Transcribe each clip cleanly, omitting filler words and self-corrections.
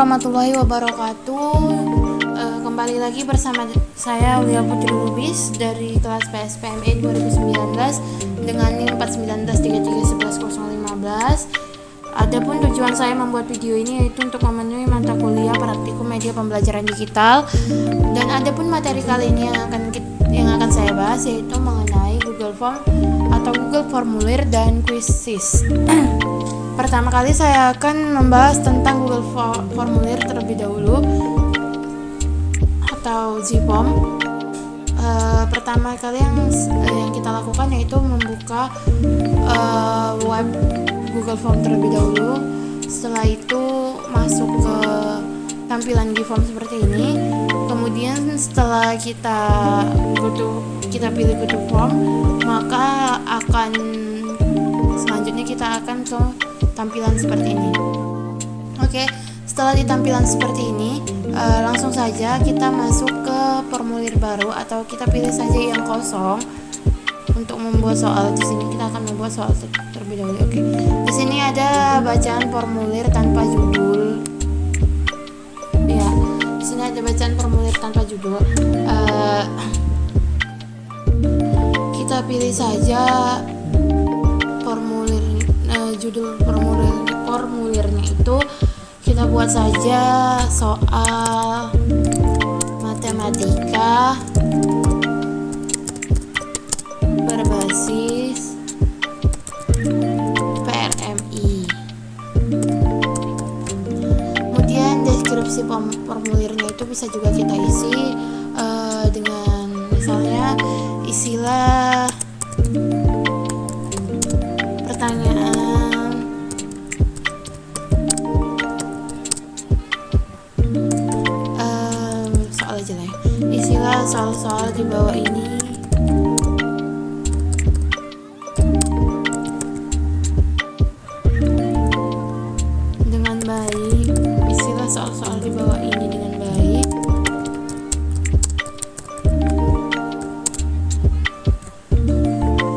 warahmatullahi wabarakatuh. Kembali lagi bersama saya Aulia Putri Lubis dari kelas PSPME 2019 dengan NIM 41933111015. Adapun tujuan saya membuat video ini yaitu untuk memenuhi mata kuliah praktikum media pembelajaran digital. Dan adapun materi kali ini yang akan saya bahas yaitu mengenai Google Form atau Google Formulir dan Quizzes. Pertama kali saya akan membahas tentang Google Formulir terlebih dahulu atau Gform. Pertama kali yang kita lakukan yaitu membuka web Google Form terlebih dahulu. Setelah itu masuk ke tampilan Gform seperti ini. Kemudian setelah kita pilih Google Form, maka selanjutnya kita akan ke tampilan seperti ini. Oke, setelah di tampilan seperti ini, langsung saja kita masuk ke formulir baru atau kita pilih saja yang kosong untuk membuat soal. Di sini kita akan membuat soal terlebih dahulu. Oke, di sini ada bacaan formulir tanpa judul. Ya, di sini ada bacaan formulir tanpa judul. Kita pilih saja judul formulirnya itu kita buat saja soal matematika berbasis PRMI. Kemudian deskripsi formulirnya itu bisa juga kita isi dengan misalnya isilah pertanyaan soal aja lah ya. Isilah soal-soal di bawah ini dengan baik. Isilah soal-soal di bawah ini dengan baik.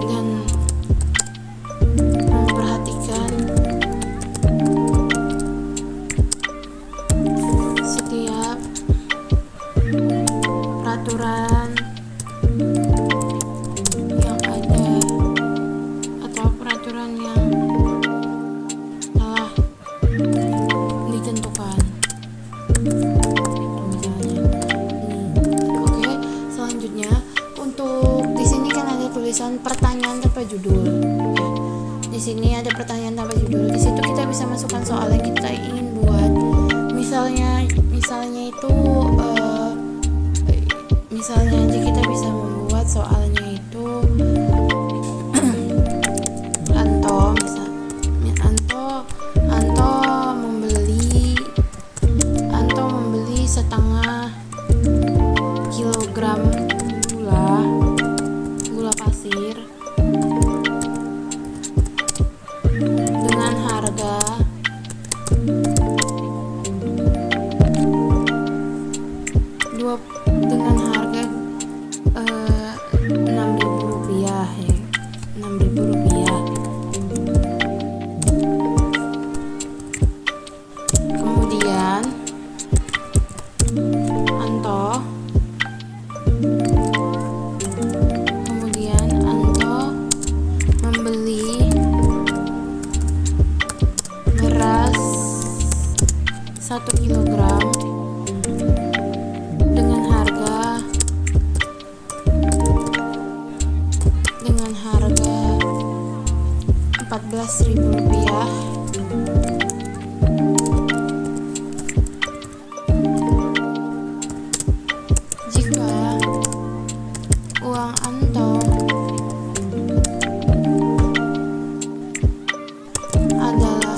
Dan memperhatikan setiap peraturan yang ada atau peraturan yang telah ditentukan. Misalnya oke, selanjutnya untuk di sini kan ada tulisan pertanyaan tanpa judul. Ya, di sini ada pertanyaan tanpa judul. Di situ kita bisa masukkan soal yang kita ingin buat. Misalnya aja kita bisa membuat soalnya itu Anto membeli setengah kilogram gula pasir dengan harga Rp6.000 ya, Rp6.000. Kemudian Anto membeli beras 1 kilogram dengan harga Rp14.000. Jika uang Anto adalah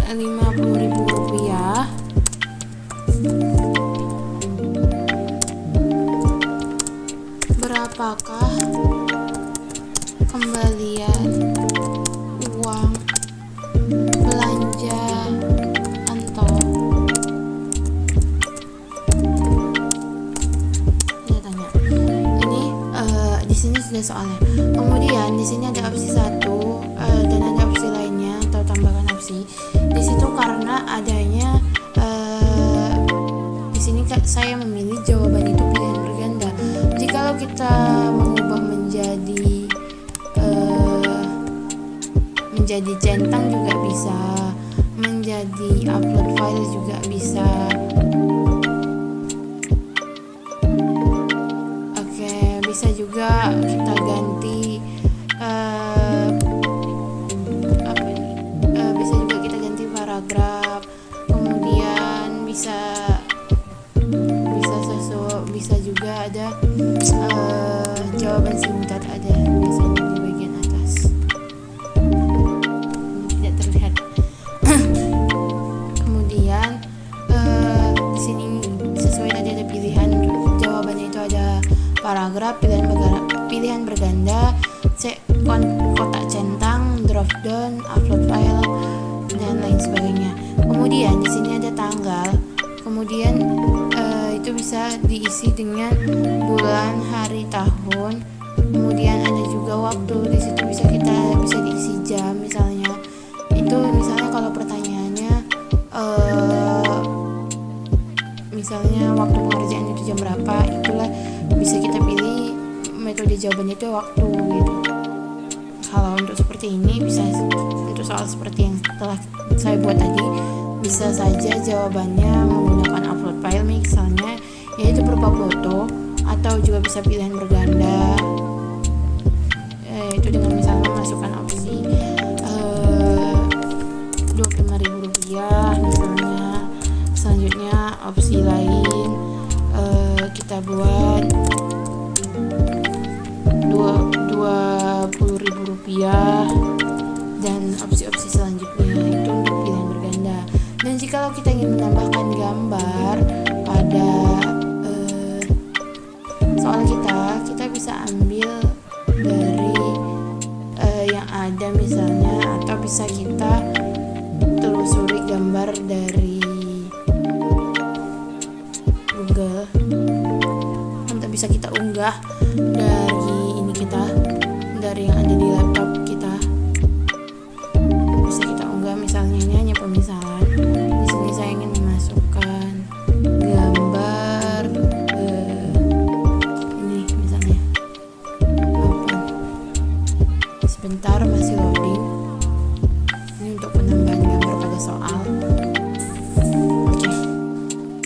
Rp50.000, berapakah kembalian uang belanja Anto? Saya tanya. Ini di sini sudah soalnya. Kemudian di sini ada opsi 1 dan ada opsi lainnya atau tambahkan opsi. Di situ karena adanya menjadi centang juga bisa, menjadi upload file juga bisa. Oke, bisa juga kita ganti bisa juga kita ganti paragraf, kemudian bisa juga ada jawaban singkat, ada biasanya di bagian atas. Tidak terlihat. Kemudian di sini sesuai tadi ada pilihan, untuk jawabannya itu ada paragraf, pilihan berganda, kotak centang, drop down, upload file, dan lain sebagainya. Kemudian di sini ada tanggal, kemudian itu bisa diisi dengan bulan, hari, tahun. Kemudian ada juga waktu, di situ bisa diisi jam misalnya. Itu misalnya kalau pertanyaannya misalnya waktu pengerjaan itu jam berapa, itulah bisa kita pilih metode jawabannya itu waktu gitu. Kalau untuk seperti ini, bisa untuk soal seperti yang telah saya buat tadi, bisa saja jawabannya menggunakan upload file misalnya, yaitu berupa foto, atau juga bisa pilihan berganda, itu dengan misalnya masukkan opsi Rp25.000 misalnya. Selanjutnya opsi lain kita buat Rp20.000, dan opsi-opsi selanjutnya itu untuk pilihan berganda. Dan jikalau kita ingin menambahkan gambar pada soal kita bisa ambil dari yang ada misalnya, atau bisa kita telusuri gambar dari Google, atau bisa kita unggah dari yang ada di laptop kita. Bisa kita unggah, misalnya ini hanya pemisalan. Di sini saya ingin memasukkan gambar ini misalnya. Sebentar, masih loading. Ini untuk penambahan gambar pada soal. Oke,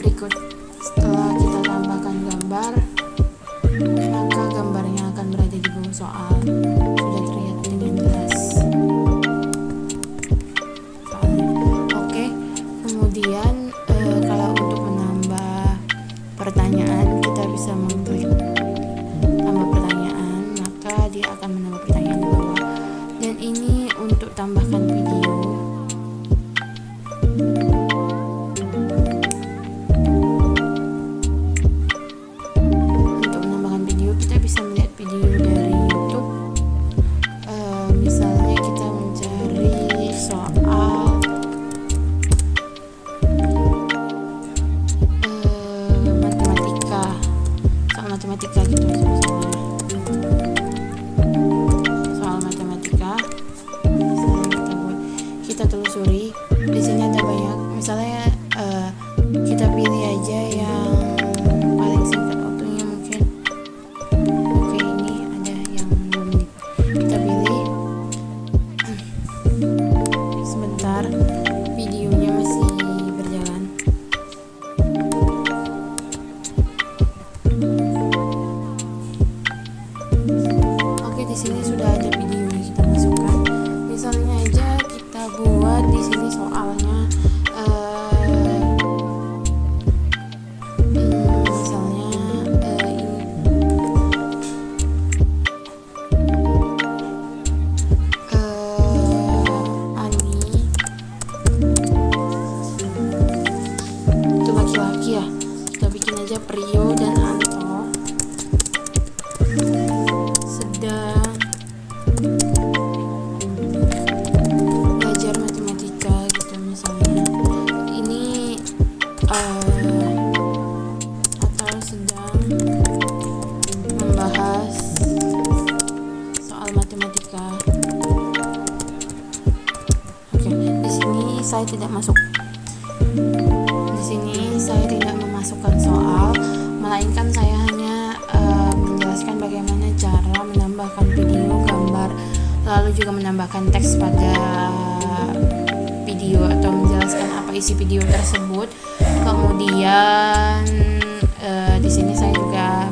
berikut setelah kita tambahkan gambar, maka gambarnya akan berada di bawah soal. Sudah terlihat dengan jelas soalnya. Oke, kemudian kalau untuk menambah pertanyaan, kita bisa mengklik tambah pertanyaan, maka dia akan menambah pertanyaan di bawah. Dan ini untuk tambahkan video. Untuk menambahkan video, kita bisa melihat video dari YouTube. Misalnya kita mencari soal matematika gitu misalnya. Soal matematika, misalnya kita telusuri. Di sini ada banyak, misalnya kita pilih aja yang paling singkat waktunya mungkin. Oke, ini ada yang 2 menit. Kita pilih. Sebentar, videonya masih berjalan. Oke, di sini sudah ada videonya, kita masukkan. Misalnya aja kita buat di sini soalnya misalnya ini Ani itu laki-laki ya, kita bikin aja Prio dan Anto sedang belajar matematika gitu misalnya. Ini atau sedang membahas soal matematika. Oke, di sini saya tidak masuk. Di sini saya tidak memasukkan soal, melainkan saya hanya menjelaskan bagaimana cara menambahkan video, gambar lalu juga menambahkan teks pada video atau menjelaskan apa isi video tersebut. Kemudian di sini saya juga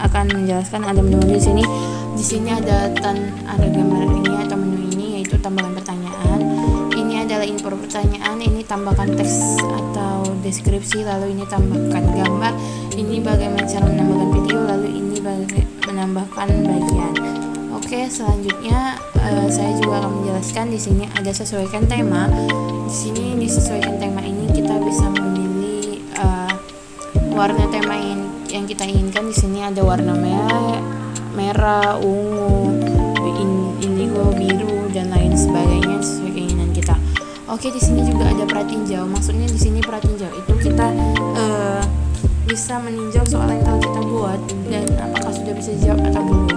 akan menjelaskan ada menu di sini. Di sini ada gambar ini atau menu ini, yaitu tambahkan pertanyaan. Ini adalah info pertanyaan, ini tambahkan teks atau deskripsi, lalu ini tambahkan gambar. Ini bagaimana cara menambahkan video, lalu ini menambahkan bagian. Oke, selanjutnya saya juga akan menjelaskan di sini ada sesuaikan tema. Di sini disesuaikan tema ini kita bisa memilih warna tema yang kita inginkan. Di sini ada warna merah, ungu, indigo, biru dan lain sebagainya sesuai keinginan kita. Oke, di sini juga ada pratinjau. Maksudnya di sini pratinjau itu kita bisa meninjau soal yang telah kita buat dan apakah sudah bisa dijawab atau belum.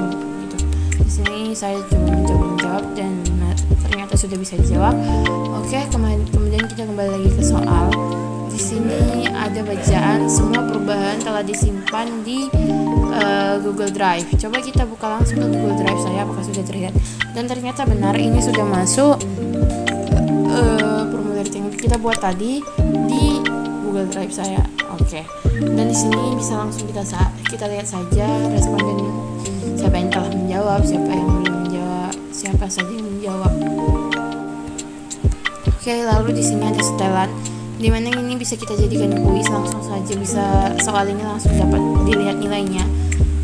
Gitu. Di sini saya coba mencoba menjawab dan ternyata sudah bisa dijawab. Oke, kemudian kita kembali lagi ke soal. Di sini ada bacaan semua perubahan telah disimpan di Google Drive. Coba kita buka langsung ke Google Drive saya, apakah sudah terlihat? Dan ternyata benar, ini sudah masuk formulir yang kita buat tadi di Google Drive saya. Oke. Dan di sini bisa langsung kita lihat saja responden, siapa yang telah menjawab, siapa yang belum menjawab, siapa saja yang menjawab. Oke, lalu di sini ada setelan, di mana ini bisa kita jadikan kuis, langsung saja bisa soal ini langsung dapat dilihat nilainya.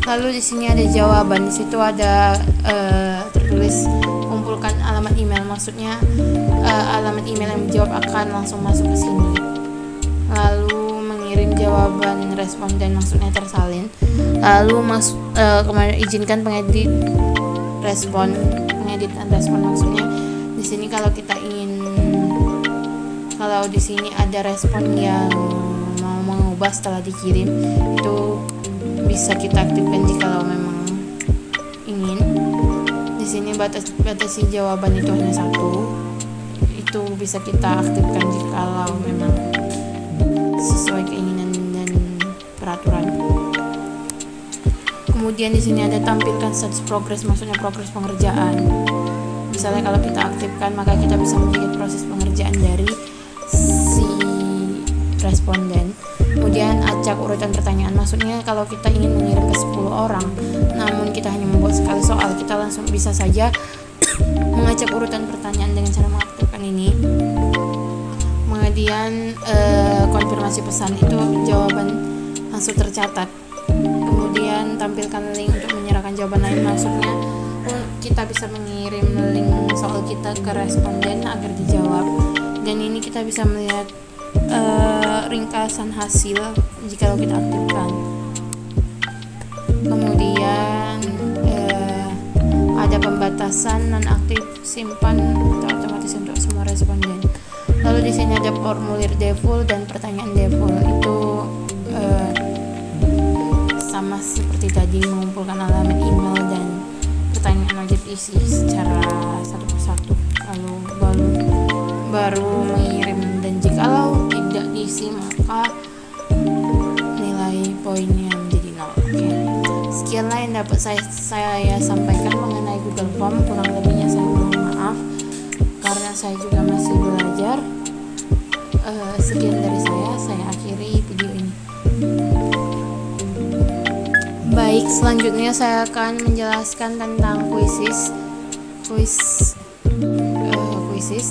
Lalu di sini ada jawaban, di situ ada tertulis kumpulkan alamat email, maksudnya alamat email yang menjawab akan langsung masuk ke sini. Lalu mengirim jawaban responden, maksudnya tersalin. Lalu kemarin izinkan pengeditan respon, maksudnya di sini kalau di sini ada respon yang mau mengubah setelah dikirim, itu bisa kita aktifkan jika memang ingin. Di sini batasi jawaban itu hanya 1, itu bisa kita aktifkan jika memang sesuai keinginan dan peraturan. Kemudian di sini ada tampilkan status progress, maksudnya progres pengerjaan. Misalnya kalau kita aktifkan, maka kita bisa melihat proses pengerjaan dari si responden. Kemudian acak urutan pertanyaan, maksudnya kalau kita ingin mengirim ke 10 orang namun kita hanya membuat sekali soal, kita langsung bisa saja mengacak urutan pertanyaan dengan cara mengaktifkan ini. Kemudian konfirmasi pesan, itu jawaban langsung tercatat. Kemudian tampilkan link untuk menyerahkan jawaban lain, maksudnya kita bisa mengirim link soal kita ke responden agar dijawab. Dan ini kita bisa melihat ringkasan hasil jika kita aktifkan. Kemudian ada pembatasan nonaktif simpan atau otomatis untuk semua responden. Lalu di sini ada formulir default dan pertanyaan default, itu sama seperti tadi, mengumpulkan alamat email dan pertanyaan wajib isi secara satu persatu, lalu baru mengirim. Dan jikalau tidak diisi maka nilai poinnya menjadi 0. Oke. Sekianlah yang dapat saya sampaikan mengenai Google Form. Kurang lebihnya saya mohon maaf karena saya juga masih belajar. Sekian dari saya akhiri video ini. Baik, selanjutnya saya akan menjelaskan tentang kuisis.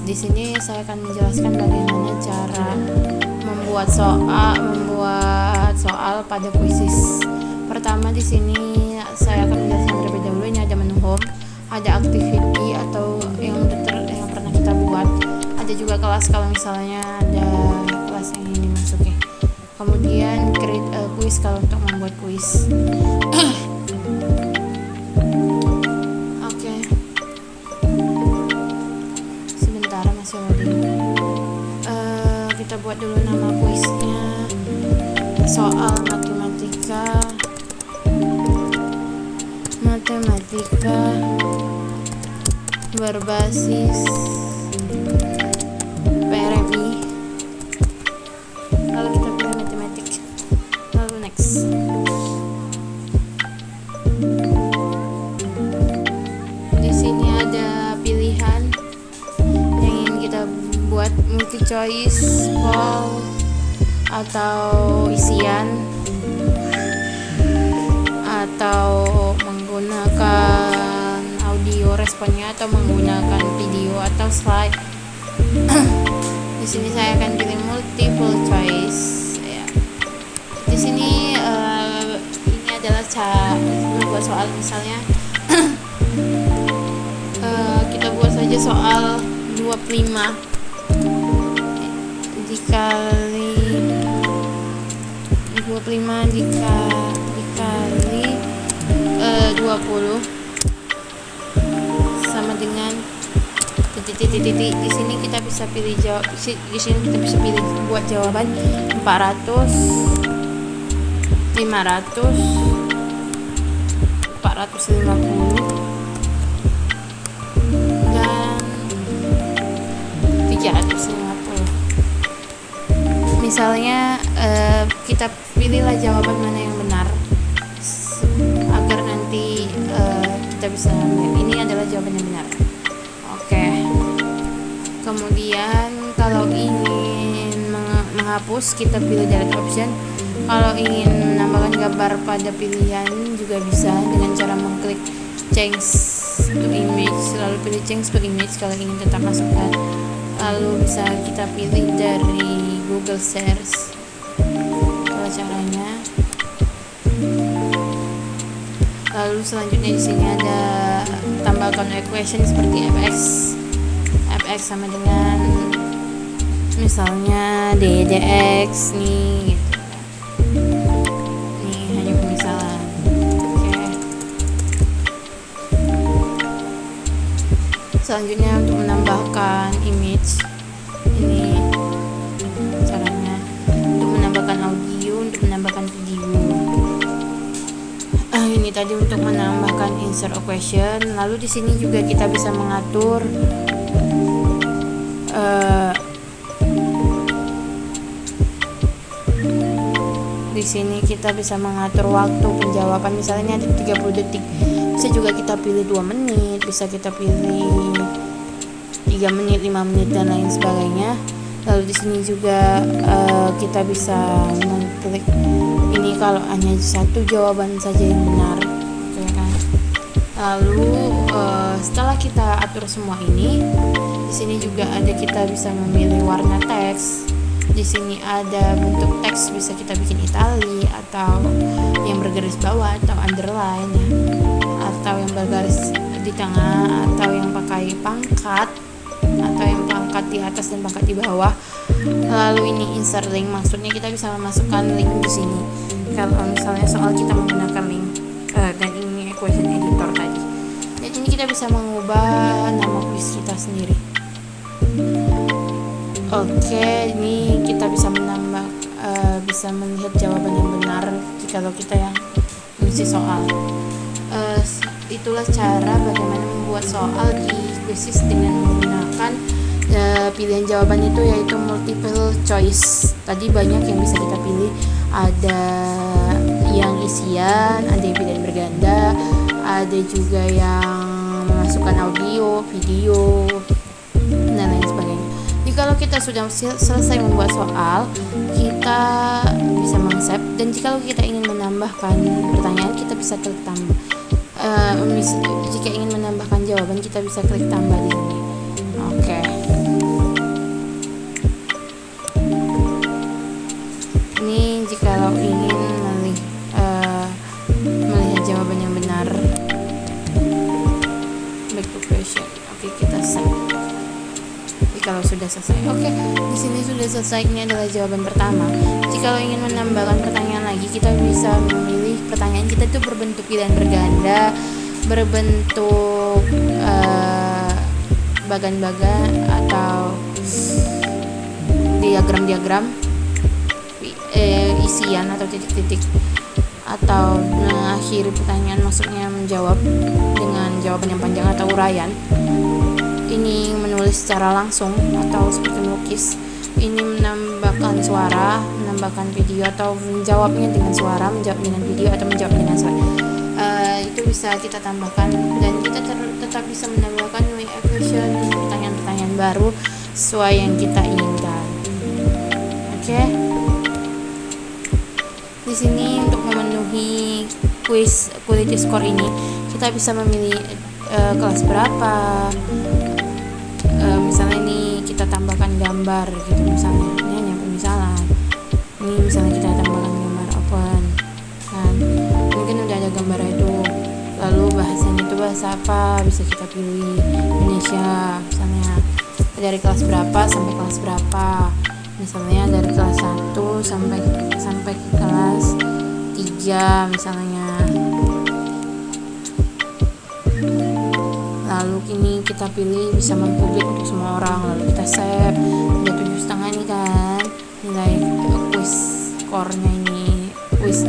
Di sini saya akan menjelaskan bagaimana cara membuat soal pada kuisis. Pertama, di sini saya akan menjelaskan terlebih dahulu. Ini ada menu home, ada activity atau yang pernah kita buat. Ada juga kelas kalau misalnya ada kelas yang ingin dimasuki. Kemudian create a quiz kalau untuk membuat kuis. Oke. Sebentar masih loading. Kita buat dulu nama kuisnya. Soal matematika berbasis PRMI. Lalu kita pilih matematik. Lalu next. Di sini ada kita buat multi choice poll atau isian, atau menggunakan audio responnya, atau menggunakan video atau slide. Di sini saya akan pilih multiple choice ya. Di sini ini adalah cara membuat soal. Misalnya kita buat saja soal 25 dikali 20 sama dengan titik. Di sini kita bisa pilih jawab. Di sini kita bisa pilih buat jawaban 400, 500, 450 dan 350. Misalnya kita pilihlah jawaban mana yang benar agar nanti kita bisa ini adalah jawaban yang benar. Oke. Kemudian kalau ingin menghapus, kita pilih delete option. Kalau ingin menambahkan gambar pada pilihan juga bisa dengan cara mengklik change to image, lalu pilih change to image. Kalau ingin tetap masukkan, lalu bisa kita pilih dari Google Search. Kalau caranya, lalu selanjutnya di sini ada tambahkan equation seperti fx sama dengan misalnya ddx nih gitu. Ini hanya pemisalan. Oke. Selanjutnya untuk menambahkan image, ini caranya untuk menambahkan audio, untuk menambahkan video. Ini tadi untuk menambahkan insert equation. Lalu di sini juga kita bisa mengatur di sini kita bisa mengatur waktu penjawaban. Misalnya ada 30 detik, bisa juga kita pilih 2 menit, bisa kita pilih 3 menit, 5 menit dan lain sebagainya. Lalu di sini juga kita bisa mengklik ini kalau hanya satu jawaban saja yang benar, ya kan? Lalu setelah kita atur semua ini, di sini juga ada kita bisa memilih warna teks. Di sini ada bentuk teks, bisa kita bikin itali atau yang bergaris bawah atau underline ya, atau yang bergaris di tengah, atau yang pakai pangkat, atau yang pangkat di atas dan pangkat di bawah. Lalu ini insert link, maksudnya kita bisa memasukkan link di sini. Kalau misalnya soal kita menggunakan link dan ini equation editor tadi. Dan ini kita bisa mengubah nama kuis kita sendiri. Oke, ini kita bisa menambah, bisa melihat jawaban yang benar jika kita yang mengisi soal. Itulah cara bagaimana membuat soal di Quizizz dengan menggunakan pilihan jawaban itu, yaitu multiple choice. Tadi banyak yang bisa kita pilih, ada yang isian, ada yang pilihan berganda, ada juga yang memasukkan audio, video, dan lain sebagainya. Jikalau kita sudah selesai membuat soal, kita bisa meng-save, dan jikalau kita ingin menambahkan pertanyaan, kita bisa klik tambah. Jika ingin menambahkan jawaban, kita bisa klik tambah di sini. Oke. Ini jikalau ingin melihat jawaban yang benar, back to question. Oke, kita save. Kalau sudah selesai. Oke, di sini sudah selesai. Ini adalah jawaban pertama. Jika ingin menambahkan pertanyaan lagi, kita bisa memilih pertanyaan kita itu berbentuk pilihan berganda, berbentuk bagan-bagan atau diagram-diagram, isian atau titik-titik, atau mengakhiri pertanyaan, maksudnya menjawab dengan jawaban yang panjang atau uraian. Ini menulis secara langsung atau seperti melukis. Ini menambahkan suara, menambahkan video, atau menjawabnya dengan suara, menjawab dengan video, atau menjawab dengan suara. Itu bisa kita tambahkan, dan kita tetap bisa menambahkan new question, pertanyaan-pertanyaan baru sesuai yang kita inginkan. Oke. Di sini untuk memenuhi kuis quality score ini kita bisa memilih kelas berapa. Misalnya ini kita tambahkan gambar gitu, misalnya ini hanya pemisalan. Ini misalnya kita tambahkan gambar open kan, mungkin udah ada gambar itu. Lalu bahasanya itu bahasa apa, bisa kita pilih Indonesia, misalnya dari kelas berapa sampai kelas berapa, misalnya dari kelas 1 sampai ke kelas 3 misalnya. Lalu kini kita pilih bisa mempublik untuk semua orang, lalu kita save. Udah 7,5 nih kan nilai quiz skornya ini, quiz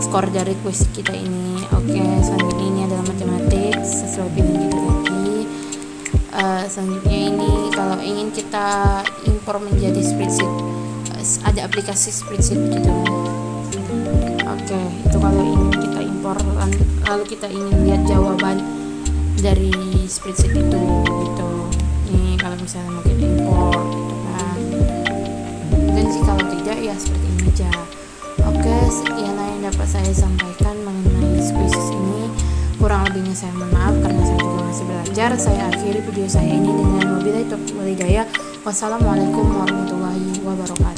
skor dari quiz kita ini. Oke, selanjutnya ini adalah matematik sesuai pilihan kita tadi. Selanjutnya ini kalau ingin kita impor menjadi spreadsheet, ada aplikasi spreadsheet gitu. Oke, itu kalau ingin kita impor, lalu kita ingin lihat jawaban dari spreadsheet itu gitu. Ini kalau misalnya mau kita impor gitu kan. Dan jika kalau tidak ya seperti ini aja. Oke, sekian yang dapat saya sampaikan mengenai quiz ini. Kurang lebihnya saya mohon maaf karena saya juga masih belajar. Saya akhiri video saya ini dengan wabillahi taufiq wal hidayah. Wassalamualaikum warahmatullahi wabarakatuh.